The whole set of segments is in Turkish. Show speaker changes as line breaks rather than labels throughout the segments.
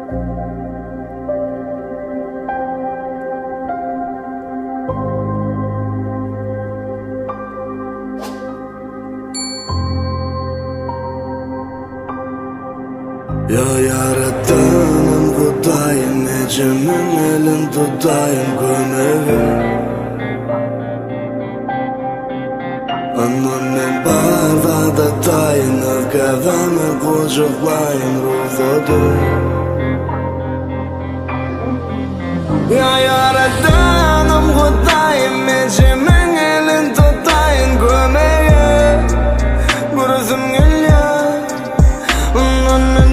Ya yaratanım Kudayım, ecemin elin tutayım gömevi. Annemin barda da tayınır, kafamı kucuklayın ruhsadı. Ya yaratanım Kudayım, ecemin elin tutayın gömevi. Burasım geliyor, annemin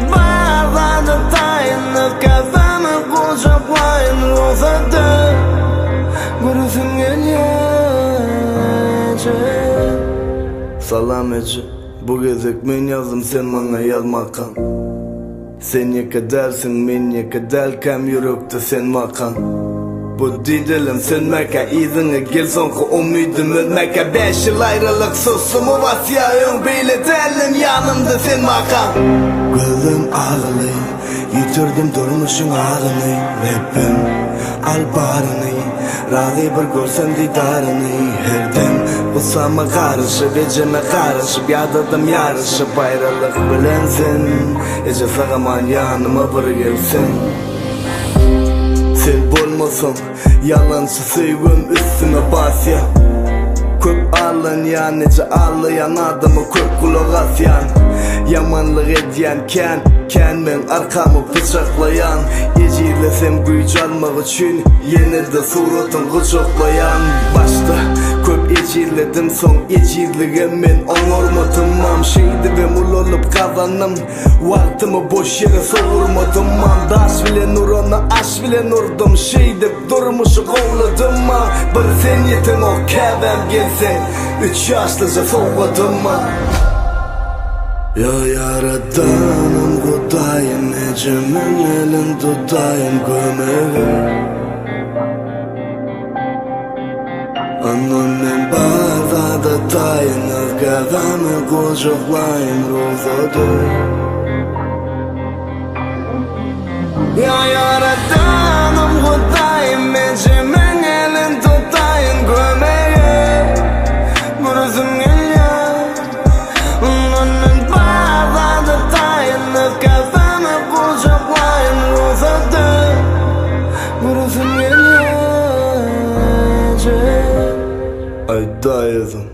kafamı kucaklayın ruhsadı. Burasım gelecek. Salam ece, bu gezek men yazdım, sen bana yazmakan. Sen yekadersin, men yekaderkem, yürekte sen makan. Bu didelim sen meka, izine gel sonku umidim ölmeka. 5 yıl ayrılık susumu vasiyayım, beyletelim yanımda sen makan. Gözüm ağlayın, yitirdim durmuşun ağını. Rapim albarını, razı bir görsen didarını. Her dem kusama karışıp, eceme karışıp, yadadım yarışıp. Ayrılık bilensin, ece sağaman yanıma bir gelsin. Sen bolmasın, yalancı sevgim üstüne bas ya. Köp alın ya, nece ağlayan adamı köp kulak asyan. Yamanlık ediyen ken men arkamı bıçaklayan. Ecilesem güç almak için yine de suratın kucaklayan. Başta köp eciledim, son ecilliğe men onurmadım. Şeydi ve mul olup kazanım, vaktimi boş yere soğurmadım. Daş bile nuruna aş bile nurdum. Şeydi durmuşu kovladım. Bir sen yetin o kevem gelsen, 3 yaşlıca soğladım. Ya yaratanım Kudayım, ecemin elin tutayım gömevi. Annemin barda da tayınır, kafamı kucaklayın ruhsadı. Ya yaratanım Kudayım, ecemin elin tutayın gömevi. Burasım geliyor, annemin barda da tayınır, kafamı kucaklayın ruhsadı. Burasım gelecek. Ay dayızım.